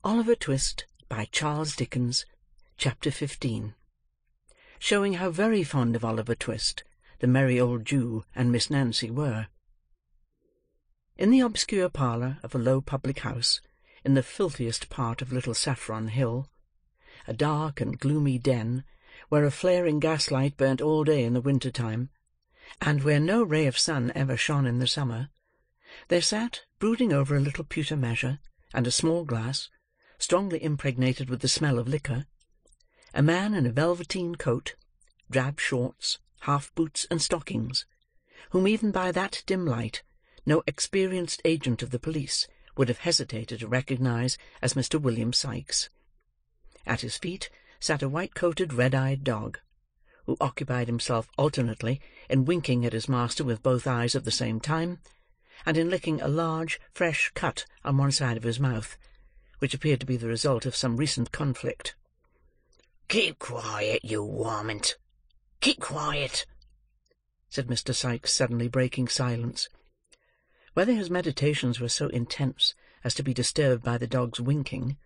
Oliver Twist, by Charles Dickens. Chapter 15. Showing how very fond of Oliver Twist the merry old Jew and Miss Nancy were. In the obscure parlour of a low public house, in the filthiest part of Little Saffron Hill, a dark and gloomy den, where a flaring gaslight burnt all day in the winter time, and where no ray of sun ever shone in the summer, there sat, brooding over a little pewter measure and a small glass, strongly impregnated with the smell of liquor, a man in a velveteen coat, drab shorts, half-boots, and stockings, whom even by that dim light no experienced agent of the police would have hesitated to recognise as Mr. William Sikes. At his feet sat a white-coated, red-eyed dog, who occupied himself alternately in winking at his master with both eyes at the same time, and in licking a large, fresh cut on one side of his mouth, which appeared to be the result of some recent conflict. "Keep quiet, you warmint! Keep quiet!" said Mr. Sikes, suddenly breaking silence. Whether his meditations were so intense as to be disturbed by the dog's winking,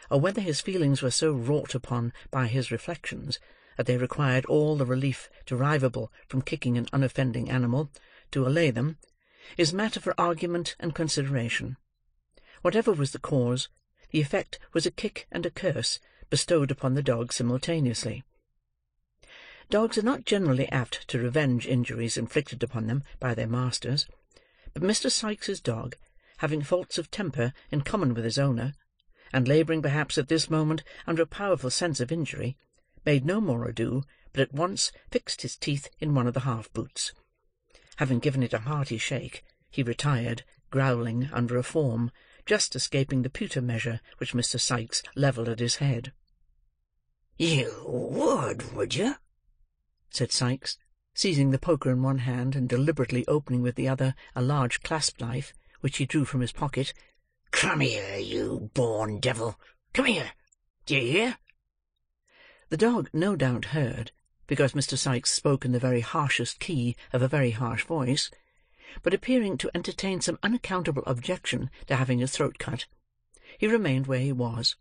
or whether his feelings were so wrought upon by his reflections that they required all the relief derivable from kicking an unoffending animal to allay them, is matter for argument and consideration. Whatever was the cause, the effect was a kick and a curse bestowed upon the dog simultaneously. Dogs are not generally apt to revenge injuries inflicted upon them by their masters, but Mr. Sikes's dog, having faults of temper in common with his owner, and labouring perhaps at this moment under a powerful sense of injury, made no more ado, but at once fixed his teeth in one of the half-boots. Having given it a hearty shake, he retired, growling, under a form, just escaping the pewter measure which Mr. Sikes levelled at his head. "You would you?" said Sikes, seizing the poker in one hand, and deliberately opening with the other a large clasp-knife, which he drew from his pocket. "Come here, you born devil! Come here! Do you hear?" The dog no doubt heard, because Mr. Sikes spoke in the very harshest key of a very harsh voice, but appearing to entertain some unaccountable objection to having his throat cut, he remained where he was,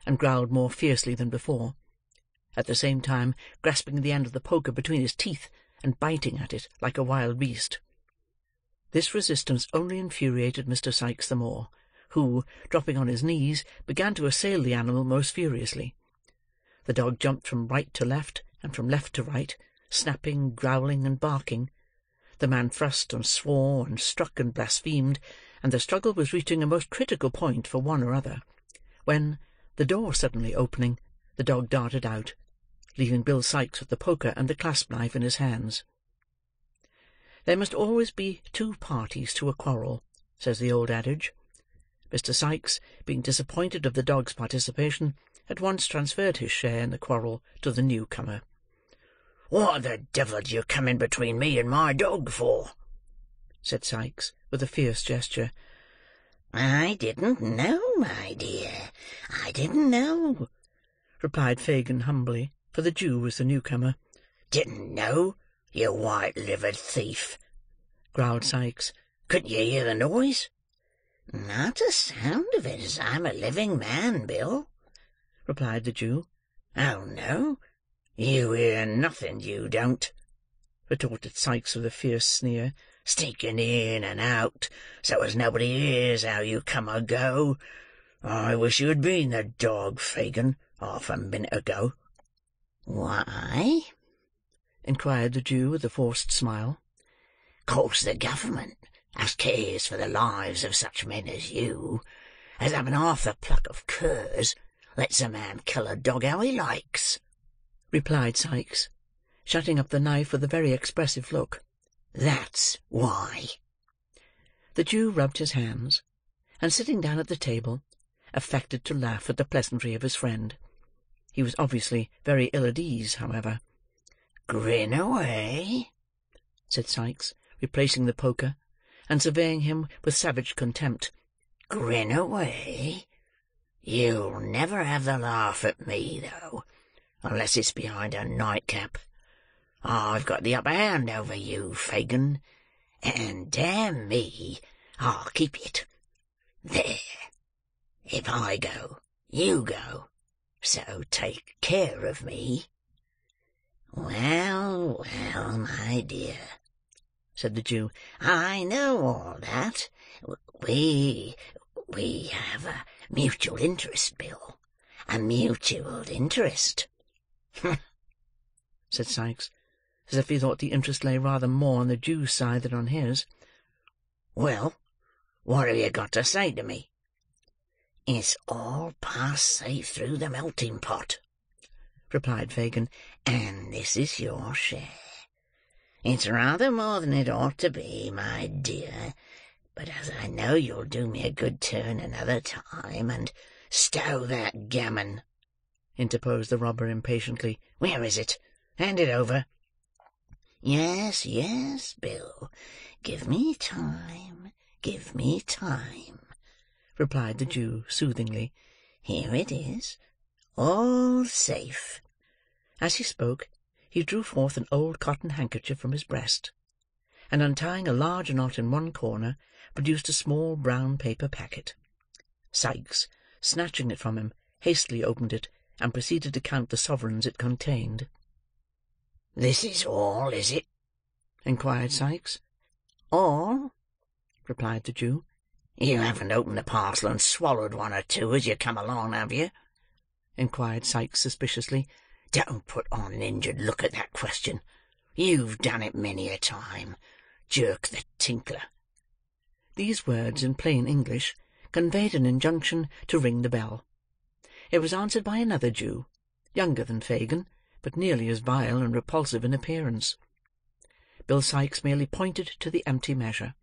and growled more fiercely than before, at the same time grasping the end of the poker between his teeth, and biting at it like a wild beast. This resistance only infuriated Mr. Sikes the more, who, dropping on his knees, began to assail the animal most furiously. The dog jumped from right to left, and from left to right, snapping, growling, and barking. The man thrust and swore, and struck and blasphemed, and the struggle was reaching a most critical point for one or other, when, the door suddenly opening, the dog darted out, leaving Bill Sikes with the poker and the clasp-knife in his hands. There must always be two parties to a quarrel, says the old adage. Mr. Sikes, being disappointed of the dog's participation, at once transferred his share in the quarrel to the newcomer. "What the devil do you come in between me and my dog for?" said Sikes, with a fierce gesture. "I didn't know, my dear, I didn't know," replied Fagin humbly, for the Jew was the newcomer. "Didn't know, you white-livered thief!" growled Sikes. "Couldn't you hear the noise?" "Not a sound of it, as I'm a living man, Bill," replied the Jew. "Oh, no, you hear nothing, you don't," retorted Sikes with a fierce sneer, "sneaking in and out, so as nobody hears how you come or go. I wish you had been the dog, Fagin, half a minute ago." "Why?" inquired the Jew with a forced smile. "'Cause the government, as cares for the lives of such men as you, as having half the pluck of curs, lets a man kill a dog how he likes," replied Sikes, shutting up the knife with a very expressive look. "That's why." The Jew rubbed his hands, and sitting down at the table, affected to laugh at the pleasantry of his friend. He was obviously very ill at ease, however. "Grin away," said Sikes, replacing the poker, and surveying him with savage contempt. "Grin away. You'll never have the laugh at me, though, unless it's behind a nightcap. I've got the upper hand over you, Fagin, and damn me, I'll keep it. There. If I go, You go, so take care of me." "Well, well, my dear," said the Jew, "I know all that. We have a mutual interest, Bill. A mutual interest." "Humph!" said Sikes, as if he thought the interest lay rather more on the Jew's side than on his. "Well, what have you got to say to me?" "It's all passed safe through the melting pot," replied Fagin, "and this is your share. It's rather more than it ought to be, my dear, but as I know you'll do me a good turn another time, and—" "Stow that gammon," interposed the robber impatiently. "Where is it? Hand it over." "Yes, yes, Bill. Give me time, give me time," replied the Jew soothingly. "Here it is, all safe." As he spoke, he drew forth an old cotton handkerchief from his breast, and untying a large knot in one corner, produced a small brown paper packet. Sikes, snatching it from him, hastily opened it, and proceeded to count the sovereigns it contained. "This is all, is it?" inquired Sikes. "All?" replied the Jew. "You haven't opened the parcel and swallowed one or two as you come along, have you?" inquired Sikes suspiciously. "Don't put on an injured look at that question. You've done it many a time. Jerk the tinkler." These words, in plain English, conveyed an injunction to ring the bell. It was answered by another Jew, younger than Fagin, but nearly as vile and repulsive in appearance. Bill Sikes merely pointed to the empty measure.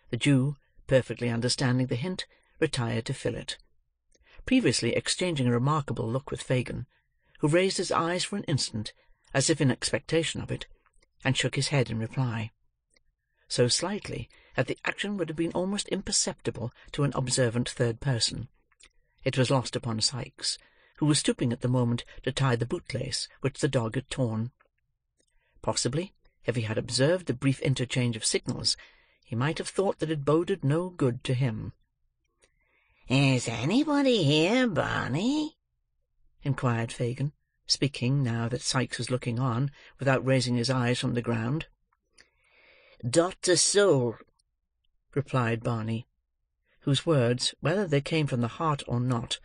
The Jew, perfectly understanding the hint, retired to fill it, previously exchanging a remarkable look with Fagin, who raised his eyes for an instant, as if in expectation of it, and shook his head in reply; so slightly that the action would have been almost imperceptible to an observant third person. It was lost upon Sikes, who was stooping at the moment to tie the bootlace which the dog had torn. Possibly, if he had observed the brief interchange of signals, he might have thought that it boded no good to him. "Is anybody here, Barney?" inquired Fagin, speaking, now that Sikes was looking on, without raising his eyes from the ground. "Dr. Soul," replied Barney, whose words, whether they came from the heart or not,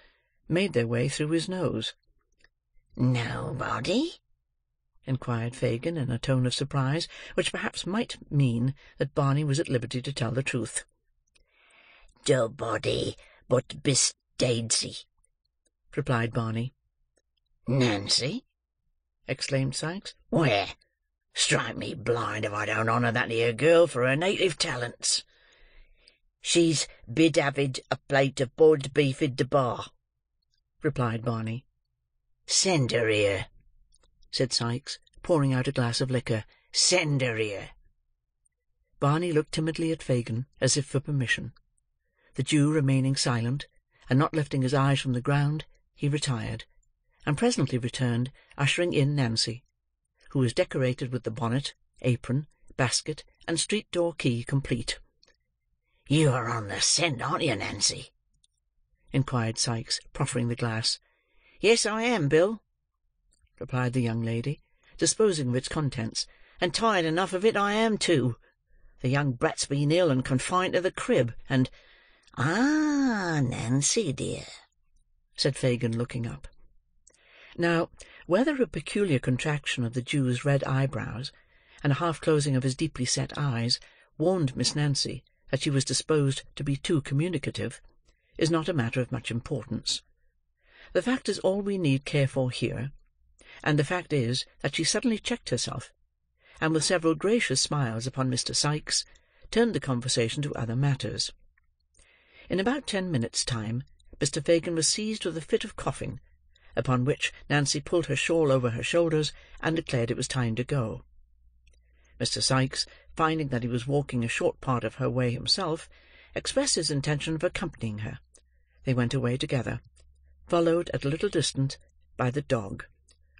made their way through his nose. "Nobody?" inquired Fagin, in a tone of surprise, which perhaps might mean that Barney was at liberty to tell the truth. "Nobody but Miss Daisy," replied Barney. "Nancy?" exclaimed Sikes. "Where? Strike me blind if I don't honour that here girl for her native talents. She's bid avid a plate of boiled beef in the bar," replied Barney. "Send her here," said Sikes, pouring out a glass of liquor. "Send her here." Barney looked timidly at Fagin, as if for permission. The Jew remaining silent, and not lifting his eyes from the ground, he retired, and presently returned, ushering in Nancy, who was decorated with the bonnet, apron, basket, and street-door key complete. "You are on the scent, aren't you, Nancy?" inquired Sikes, proffering the glass. "Yes, I am, Bill," replied the young lady, disposing of its contents. "And tired enough of it I am, too. The young brat's been ill and confined to the crib, and—" "Ah, Nancy, dear," said Fagin, looking up. Now, whether a peculiar contraction of the Jew's red eyebrows, and a half-closing of his deeply set eyes, warned Miss Nancy that she was disposed to be too communicative, is not a matter of much importance. The fact is all we need care for here, and the fact is that she suddenly checked herself, and with several gracious smiles upon Mr. Sikes, turned the conversation to other matters. In about 10 minutes' time, Mr. Fagin was seized with a fit of coughing, upon which Nancy pulled her shawl over her shoulders, and declared it was time to go. Mr. Sikes, finding that he was walking a short part of her way himself, expressed his intention of accompanying her. They went away together, followed at a little distance by the dog,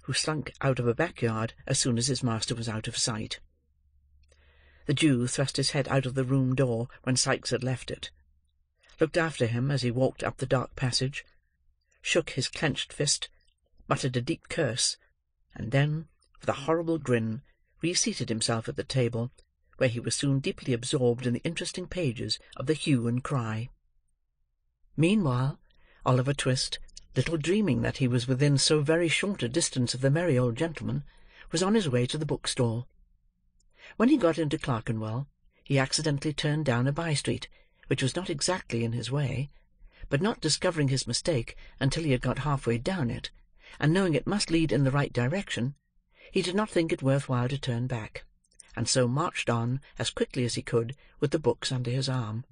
who slunk out of a backyard as soon as his master was out of sight. The Jew thrust his head out of the room door when Sikes had left it, looked after him as he walked up the dark passage, shook his clenched fist, muttered a deep curse, and then, with a horrible grin, reseated himself at the table, where he was soon deeply absorbed in the interesting pages of the hue and cry. Meanwhile, Oliver Twist, little dreaming that he was within so very short a distance of the merry old gentleman, was on his way to the bookstall. When he got into Clerkenwell, he accidentally turned down a by-street, which was not exactly in his way, but not discovering his mistake until he had got half-way down it, and knowing it must lead in the right direction, he did not think it worth while to turn back, and so marched on as quickly as he could with the books under his arm.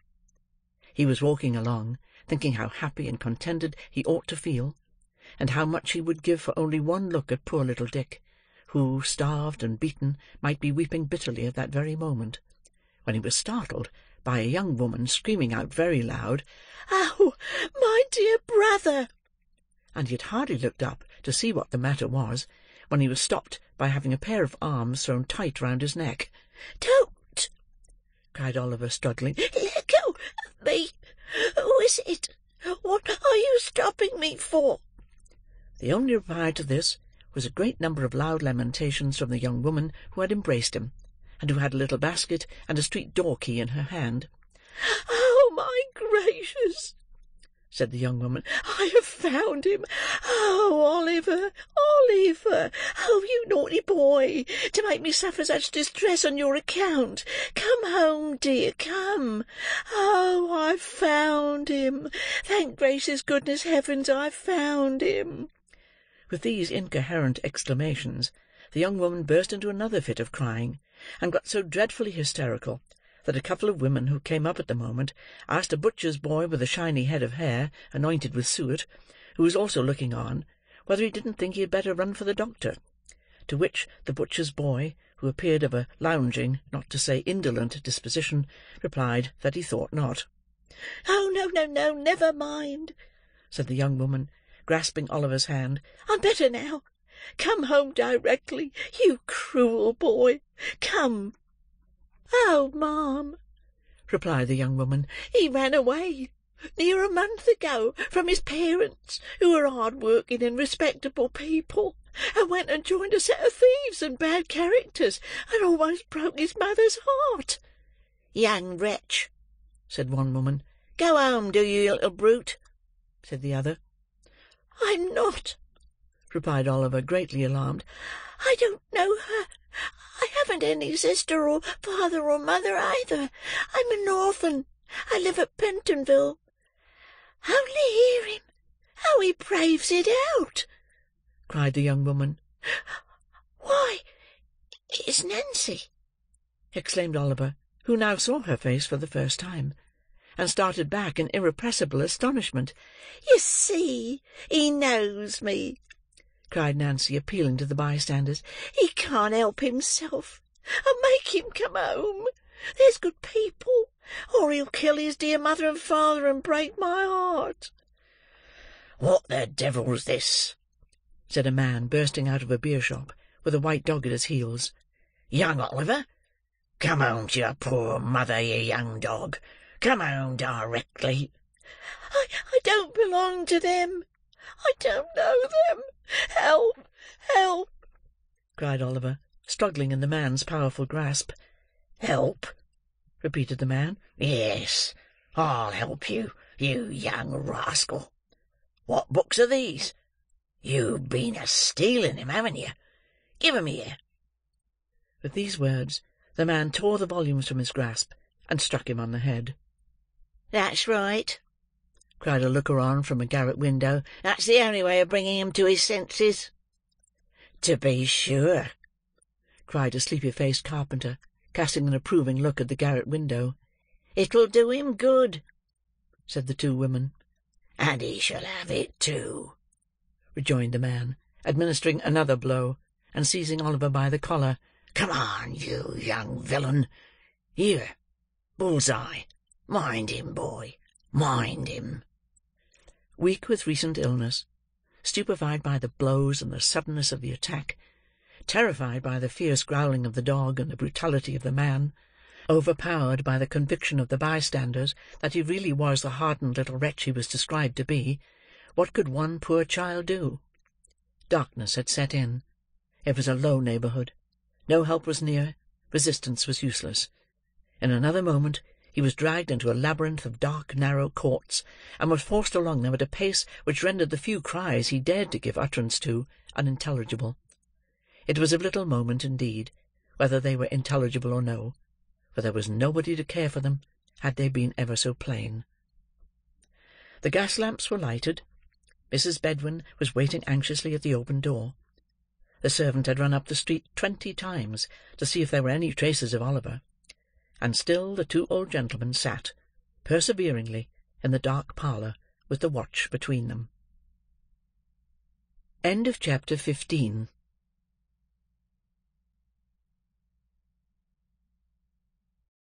He was walking along, thinking how happy and contented he ought to feel, and how much he would give for only one look at poor little Dick, who, starved and beaten, might be weeping bitterly at that very moment, when he was startled by a young woman screaming out very loud, "Oh, my dear brother!" And he had hardly looked up to see what the matter was, when he was stopped by having a pair of arms thrown tight round his neck. "Don't!" cried Oliver, struggling. "Let go of me! Who is it? What are you stopping me for?" The only reply to this was a great number of loud lamentations from the young woman who had embraced him, and who had a little basket and a street door-key in her hand. "Oh, my gracious!" said the young woman. "I have found him! Oh, Oliver, Oliver! Oh, you naughty boy, to make me suffer such distress on your account! Come home, dear, come! Oh, I've found him! Thank gracious goodness heavens, I've found him!" With these incoherent exclamations, the young woman burst into another fit of crying, and got so dreadfully hysterical that a couple of women who came up at the moment asked a butcher's boy with a shiny head of hair anointed with suet, who was also looking on, whether he didn't think he had better run for the doctor, to which the butcher's boy, who appeared of a lounging, not to say indolent disposition, replied that he thought not. "Oh, no, never mind," said the young woman, grasping Oliver's hand. "I'm better now. Come home directly, you cruel boy. Come." "Oh, ma'am," replied the young woman, "he ran away near a month ago from his parents, who are hard-working and respectable people, and went and joined a set of thieves and bad characters, and almost broke his mother's heart." "Young wretch," said one woman. "Go home, do you little brute," said the other. "I'm not," replied Oliver, greatly alarmed. "I don't know her. I haven't any sister or father or mother either. I'm an orphan. I live at Pentonville. Only hear him! How he braves it out!" cried the young woman. "Why, it's Nancy!" exclaimed Oliver, who now saw her face for the first time, and started back in irrepressible astonishment. "You see, he knows me!" cried Nancy, appealing to the bystanders. "He can't help himself. Oh, make him come home, there's good people, or he'll kill his dear mother and father and break my heart." "What the devil's this?" said a man, bursting out of a beer-shop, with a white dog at his heels. "Young Oliver, come home to your poor mother, you young dog. Come home directly." I don't belong to them. I don't know them. Help! Help!" cried Oliver, struggling in the man's powerful grasp. "Help!" repeated the man. "Yes, I'll help you, you young rascal. What books are these? You've been a-stealing 'em, haven't you? Give 'em here." With these words, the man tore the volumes from his grasp, and struck him on the head. "That's right," cried a looker-on from a garret window. "That's the only way of bringing him to his senses." "To be sure," cried a sleepy-faced carpenter, casting an approving look at the garret window. "It'll do him good," said the two women. "And he shall have it too," rejoined the man, administering another blow, and seizing Oliver by the collar. "Come on, you young villain. Here, Bull's-eye, mind him, boy, mind him." Weak with recent illness, stupefied by the blows and the suddenness of the attack, terrified by the fierce growling of the dog and the brutality of the man, overpowered by the conviction of the bystanders that he really was the hardened little wretch he was described to be, what could one poor child do? Darkness had set in. It was a low neighbourhood. No help was near. Resistance was useless. In another moment he was dragged into a labyrinth of dark, narrow courts, and was forced along them at a pace which rendered the few cries he dared to give utterance to, unintelligible. It was of little moment, indeed, whether they were intelligible or no, for there was nobody to care for them, had they been ever so plain. The gas lamps were lighted. Mrs. Bedwin was waiting anxiously at the open door. The servant had run up the street 20 times to see if there were any traces of Oliver, and still the two old gentlemen sat, perseveringly, in the dark parlour, with the watch between them. Chapter 15